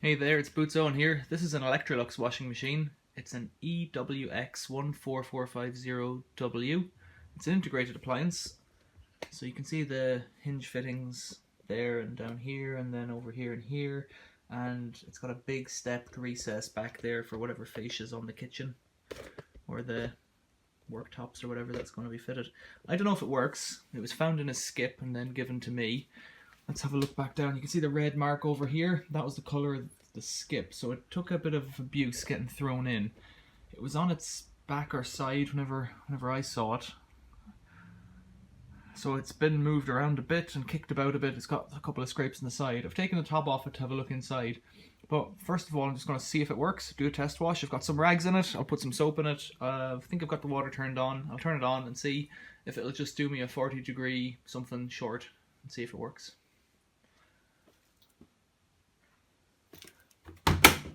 Hey there, it's Bootzone here. This is an Electrolux washing machine. It's an EWX14450w. It's an integrated appliance. So you can see the hinge fittings there and down here and then over here and here. And it's got a big stepped recess back there for whatever fascia's on the kitchen or the worktops or whatever that's going to be fitted. I don't know if it works. It was found in a skip and then given to me. Let's have a look back down. You can see the red mark over here. That was the colour of the skip, so it took a bit of abuse getting thrown in. It was on its back or side whenever I saw it. So it's been moved around a bit and kicked about a bit. It's got a couple of scrapes on the side. I've taken the top off it to have a look inside. But first of all, I'm just going to see if it works, do a test wash. I've got some rags in it. I'll put some soap in it. I think I've got the water turned on. I'll turn it on and see if it'll just do me a 40-degree something short and see if it works.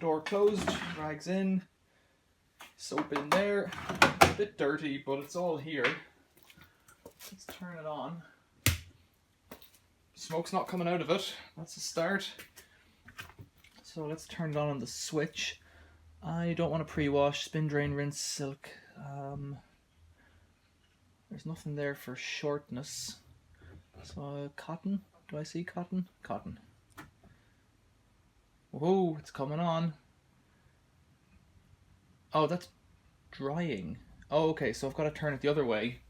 Door closed, rags in, soap in there. It's a bit dirty, but it's all here. Let's turn it on. Smoke's not coming out of it. That's a start. So let's turn it on the switch. I don't want to pre-wash, spin, drain, rinse, silk. There's nothing there for shortness. So cotton, do I see cotton? Cotton. Whoa, it's coming on. Oh, that's drying. Oh, okay, so I've got to turn it the other way.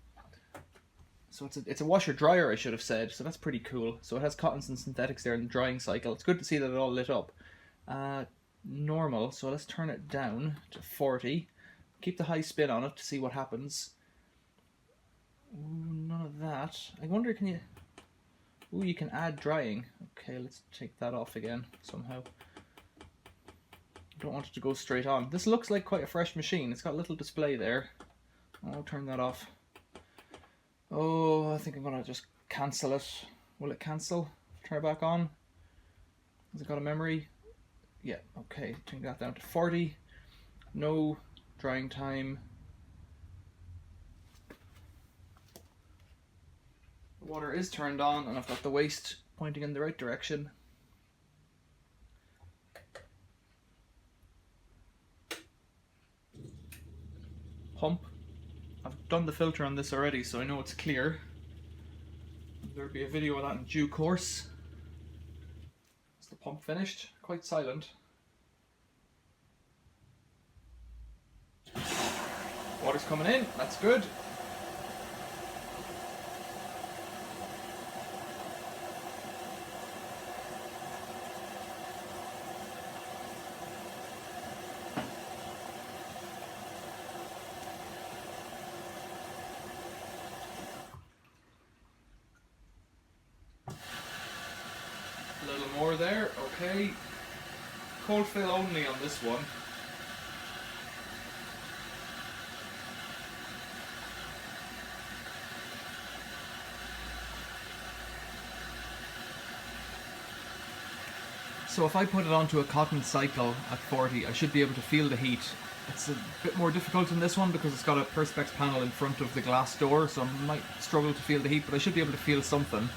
So it's a washer dryer, I should have said. So that's pretty cool. So it has cottons and synthetics there in the drying cycle. It's good to see that it all lit up. Normal, so let's turn it down to 40. Keep the high spin on it to see what happens. Ooh, none of that. I wonder, can you... Ooh, you can add drying. Okay, let's take that off again somehow. Don't want it to go straight on. This looks like quite a fresh machine. It's got a little display there. I'll turn that off. Oh, I think I'm gonna just cancel it. Will it cancel? Turn it back on. Has it got a memory? Yeah, okay. Turn that down to 40. No drying time. The water is turned on and I've got the waste pointing in the right direction. Pump. I've done the filter on this already, so I know it's clear. There'll be a video of that in due course. Is the pump finished? Quite silent. Water's coming in, that's good. A little more there, okay. Cold fill only on this one. So if I put it onto a cotton cycle at 40, I should be able to feel the heat. It's a bit more difficult in this one because it's got a Perspex panel in front of the glass door, so I might struggle to feel the heat, but I should be able to feel something.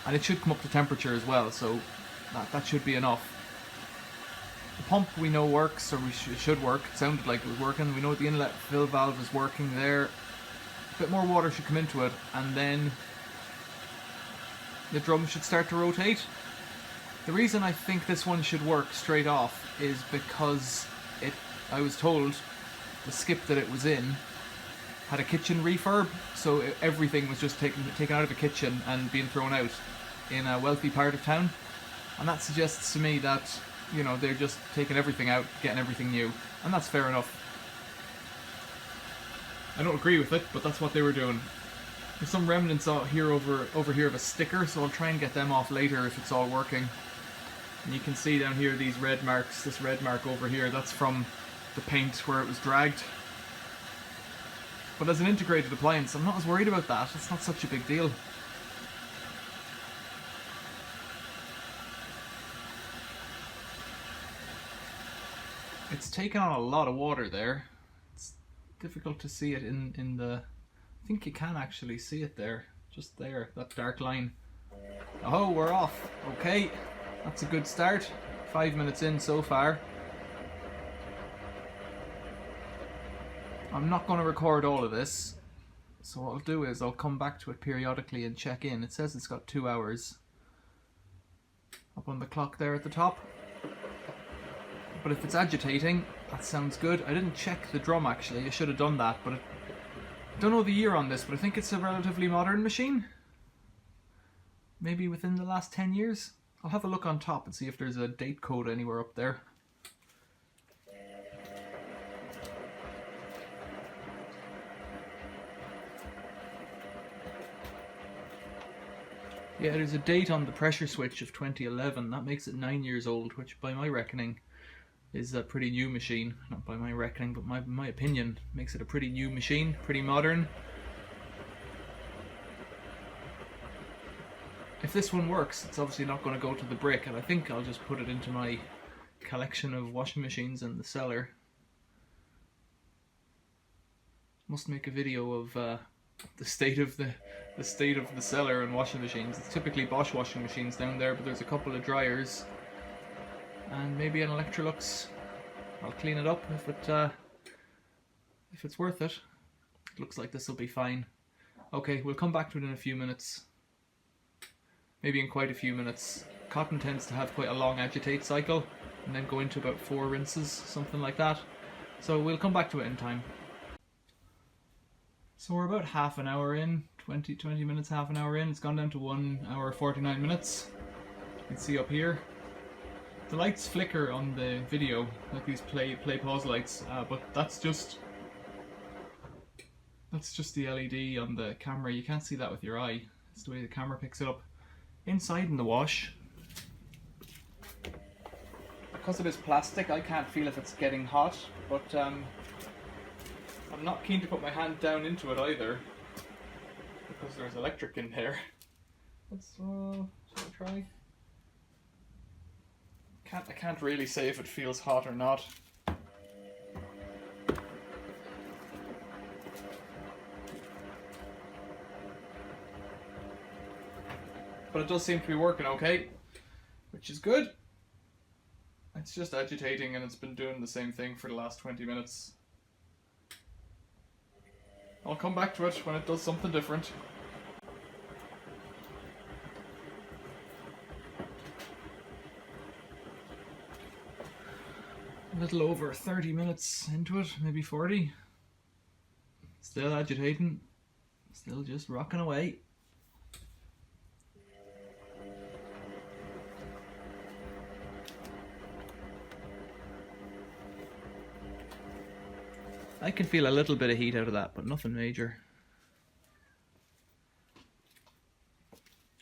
And it should come up to temperature as well, so that should be enough. The pump we know works, or it should work. It sounded like it was working. We know the inlet fill valve is working there. A bit more water should come into it, and then the drum should start to rotate. The reason I think this one should work straight off is because I was told the skip that it was in had a kitchen refurb, so everything was just taken out of the kitchen and being thrown out in a wealthy part of town. And that suggests to me that, you know, they're just taking everything out, getting everything new, and that's fair enough. I don't agree with it, but that's what they were doing. There's some remnants out here over here of a sticker, so I'll try and get them off later if it's all working. And you can see down here these red marks, this red mark over here, that's from the paint where it was dragged. But as an integrated appliance, I'm not as worried about that. It's not such a big deal. It's taken on a lot of water there. It's difficult to see it in the... I think you can actually see it there. Just there, that dark line. Oh, we're off. Okay, that's a good start. 5 minutes in so far. I'm not going to record all of this, so what I'll do is I'll come back to it periodically and check in. It says it's got 2 hours up on the clock there at the top. But if it's agitating, that sounds good. I didn't check the drum actually, I should have done that, but I don't know the year on this, but I think it's a relatively modern machine. Maybe within the last 10 years. I'll have a look on top and see if there's a date code anywhere up there. Yeah, there's a date on the pressure switch of 2011. That makes it 9 years old, which by my reckoning is a pretty new machine. Not by my reckoning, but my opinion makes it a pretty new machine, pretty modern. If this one works, it's obviously not going to go to the brick, and I think I'll just put it into my collection of washing machines in the cellar. Must make a video of the state of the cellar and washing machines. It's typically Bosch washing machines down there, but there's a couple of dryers and maybe an Electrolux. I'll clean it up if it's worth it. It looks like this will be fine. Okay, we'll come back to it in a few minutes. Maybe in quite a few minutes. Cotton tends to have quite a long agitate cycle and then go into about 4 rinses, something like that. So we'll come back to it in time. So we're about half an hour in, 20 minutes, half an hour in. It's gone down to 1 hour 49 minutes. You can see up here. The lights flicker on the video, like these play pause lights, but that's just the LED on the camera. You can't see that with your eye. It's the way the camera picks it up. Inside in the wash, because it is plastic, I can't feel if it's getting hot, but I'm not keen to put my hand down into it either, because there's electric in there. Shall I try? I can't really say if it feels hot or not. But it does seem to be working okay, which is good. It's just agitating and it's been doing the same thing for the last 20 minutes. I'll come back to it when it does something different. A little over 30 minutes into it, maybe 40. Still agitating, still just rocking away. I can feel a little bit of heat out of that, but nothing major.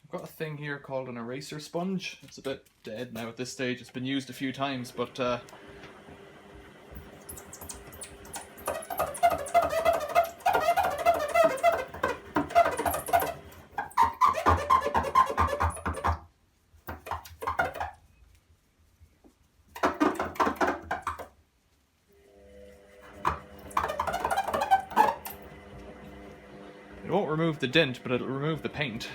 I've got a thing here called an eraser sponge. It's a bit dead now at this stage. It's been used a few times, but it won't remove the dent, but it'll remove the paint.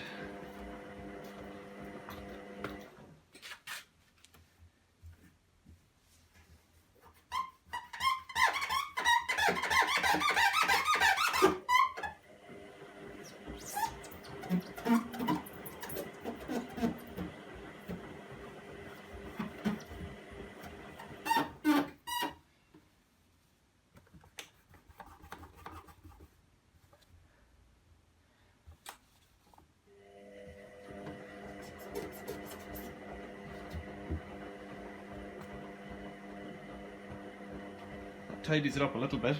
Tidies it up a little bit.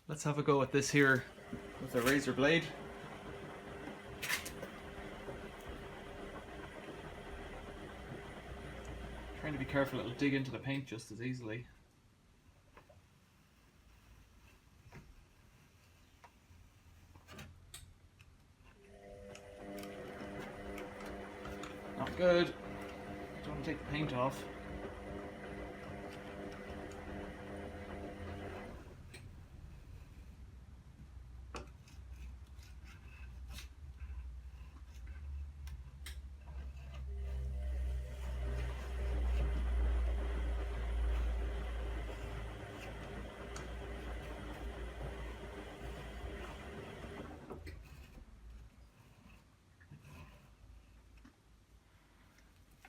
Let's have a go at this here with a razor blade. Trying to be careful, it'll dig into the paint just as easily. Not good. Don't want to take the paint off.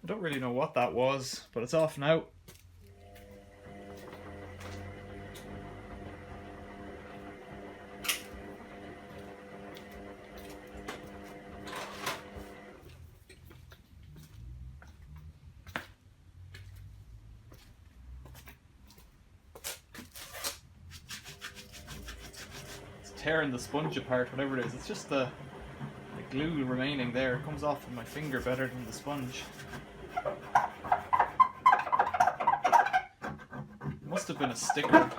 I don't really know what that was, but it's off now. It's tearing the sponge apart, whatever it is. It's just the glue remaining there. It comes off with my finger better than the sponge. Must have been a sticker.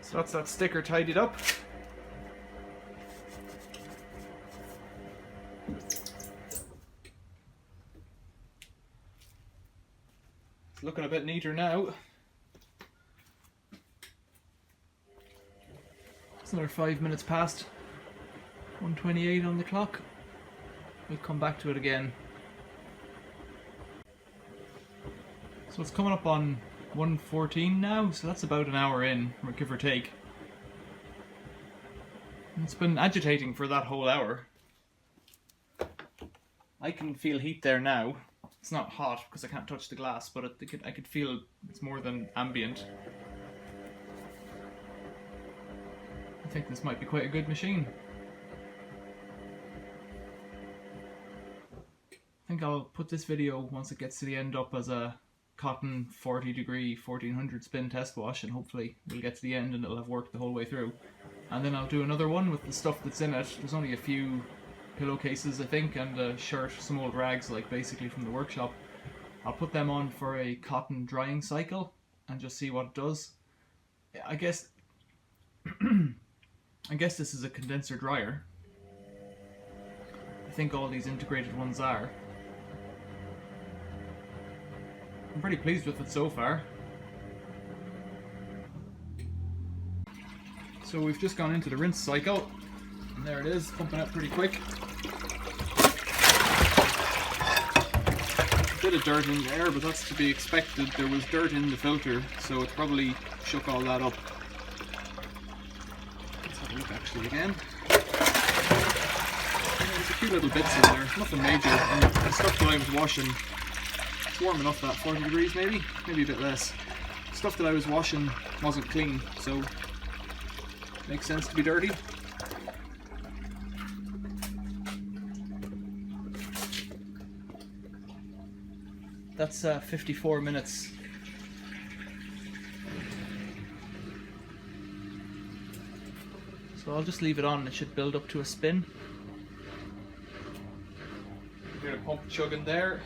So that's that sticker tidied up. It's looking a bit neater now. It's another 5 minutes past 1:28 on the clock. We'll come back to it again. So it's coming up on 1:14 now, so that's about an hour in, or give or take. And it's been agitating for that whole hour. I can feel heat there now. It's not hot because I can't touch the glass, but I could feel it's more than ambient. I think this might be quite a good machine. I think I'll put this video, once it gets to the end, up as a cotton 40-degree 1400 spin test wash, and hopefully we'll get to the end and it'll have worked the whole way through. And then I'll do another one with the stuff that's in it. There's only a few pillowcases, I think, and a shirt, some old rags, like basically from the workshop. I'll put them on for a cotton drying cycle and just see what it does. I guess this is a condenser dryer. I think all these integrated ones are. I'm pretty pleased with it so far. So we've just gone into the rinse cycle, and there it is, pumping out pretty quick. A bit of dirt in there, but that's to be expected. There was dirt in the filter, so it probably shook all that up. Let's have a look actually again. There's a few little bits in there, nothing major, and the stuff that I was washing, it's warm enough, that 40 degrees maybe a bit less. Stuff that I was washing wasn't clean, so makes sense to be dirty. That's 54 minutes. So I'll just leave it on, it should build up to a spin. Hear the pump chugging there.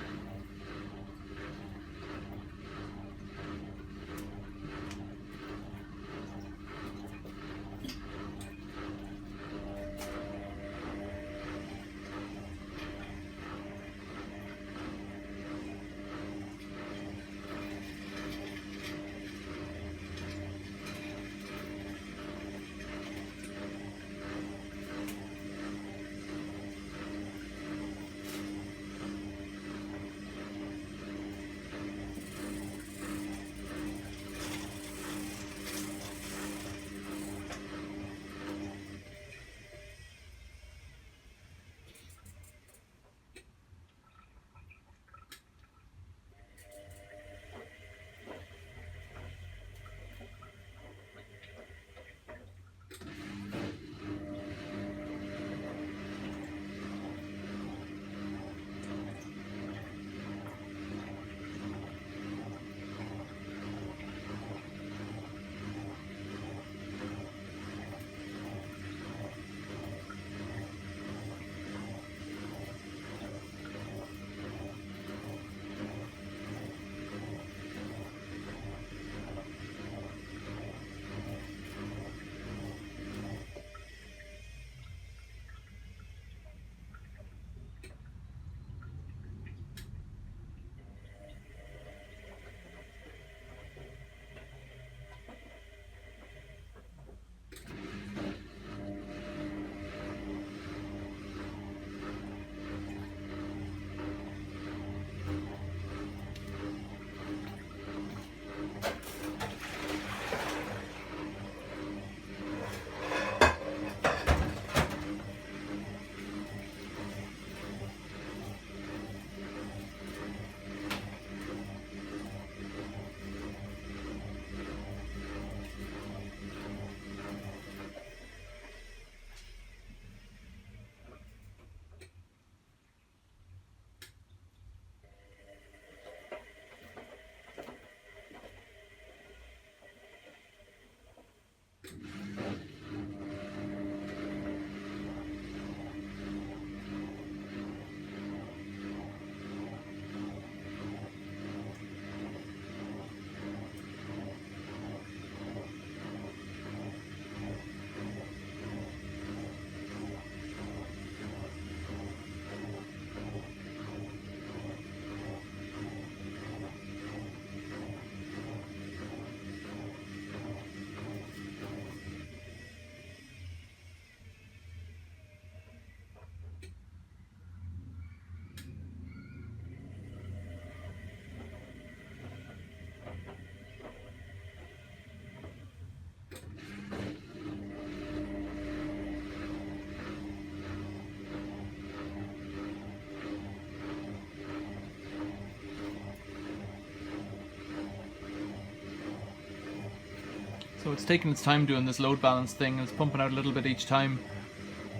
So it's taking its time doing this load balance thing, and it's pumping out a little bit each time.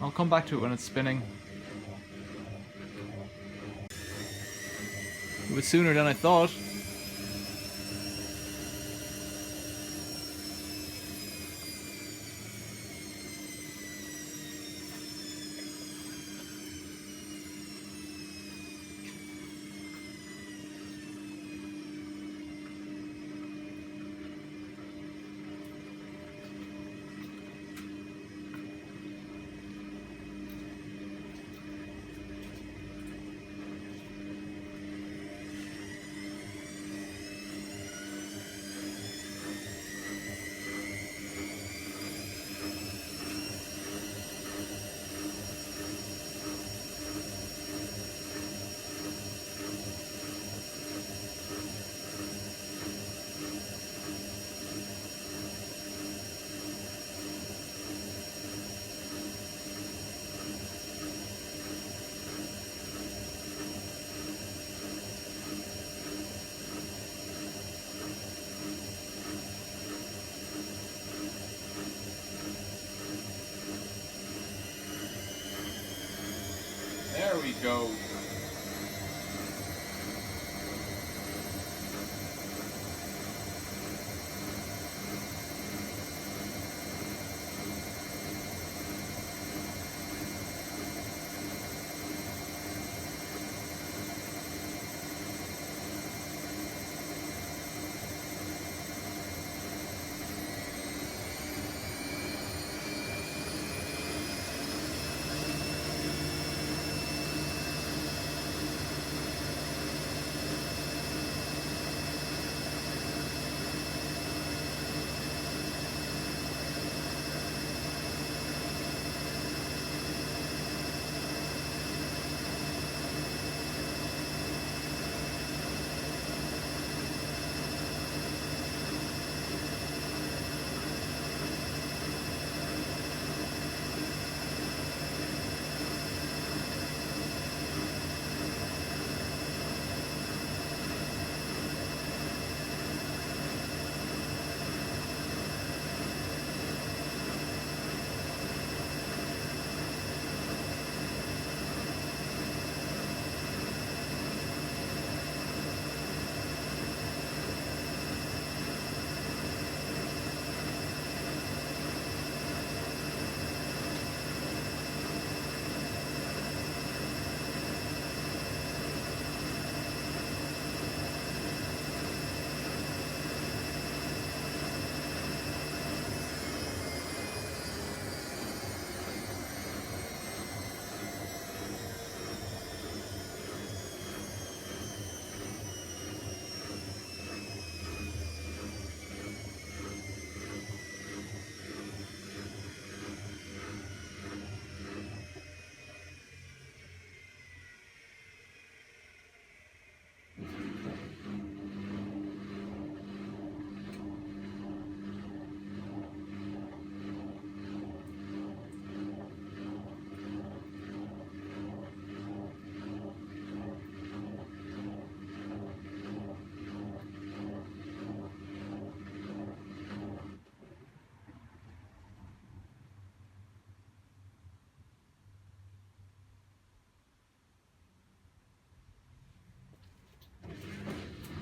I'll come back to it when it's spinning. It was sooner than I thought. There we go.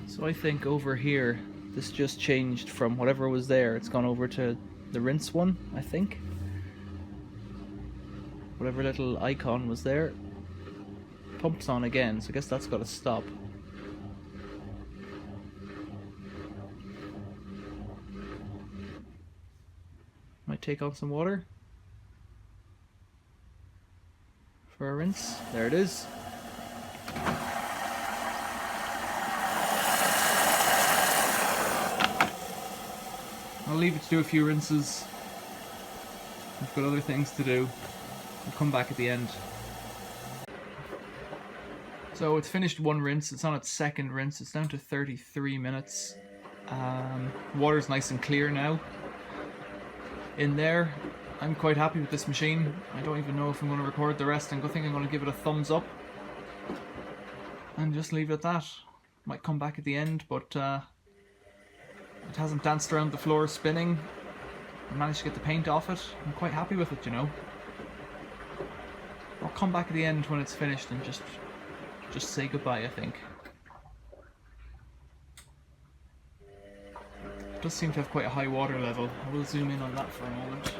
So I think over here, this just changed from whatever was there. It's gone over to the rinse one, I think. Whatever little icon was there. Pumps on again, so I guess that's got to stop. Might take on some water for a rinse. There it is. I'll leave it to do a few rinses. I've got other things to do. I'll come back at the end. So it's finished one rinse. It's on its second rinse. It's down to 33 minutes. Water's nice and clear now. In there, I'm quite happy with this machine. I don't even know if I'm going to record the rest. I think I'm going to give it a thumbs up and just leave it at that. Might come back at the end, but it hasn't danced around the floor spinning. managed to get the paint off it. I'm quite happy with it, you know. I'll come back at the end when it's finished and just say goodbye, I think. It does seem to have quite a high water level. I will zoom in on that for a moment.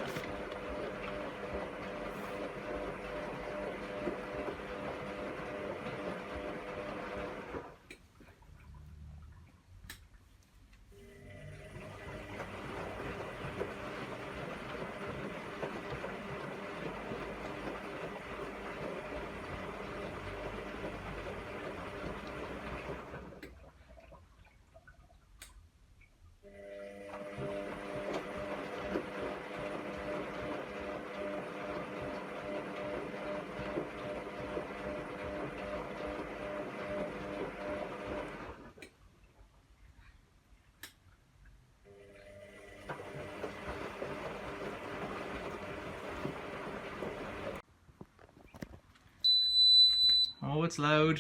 Oh, it's loud.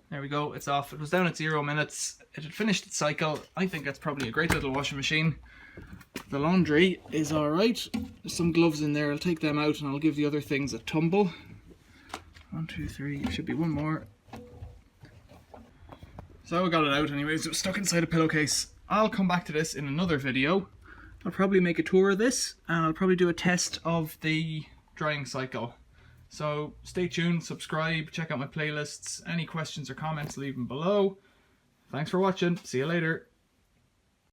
There we go, it's off. It was down at 0 minutes. It had finished its cycle. I think that's probably a great little washing machine. The laundry is alright. There's some gloves in there. I'll take them out and I'll give the other things a tumble. 1, 2, 3, there should be one more. So I got it out anyways. It was stuck inside a pillowcase. I'll come back to this in another video. I'll probably make a tour of this and I'll probably do a test of the drying cycle. So stay tuned, subscribe, check out my playlists. Any questions or comments, leave them below. Thanks for watching. See you later.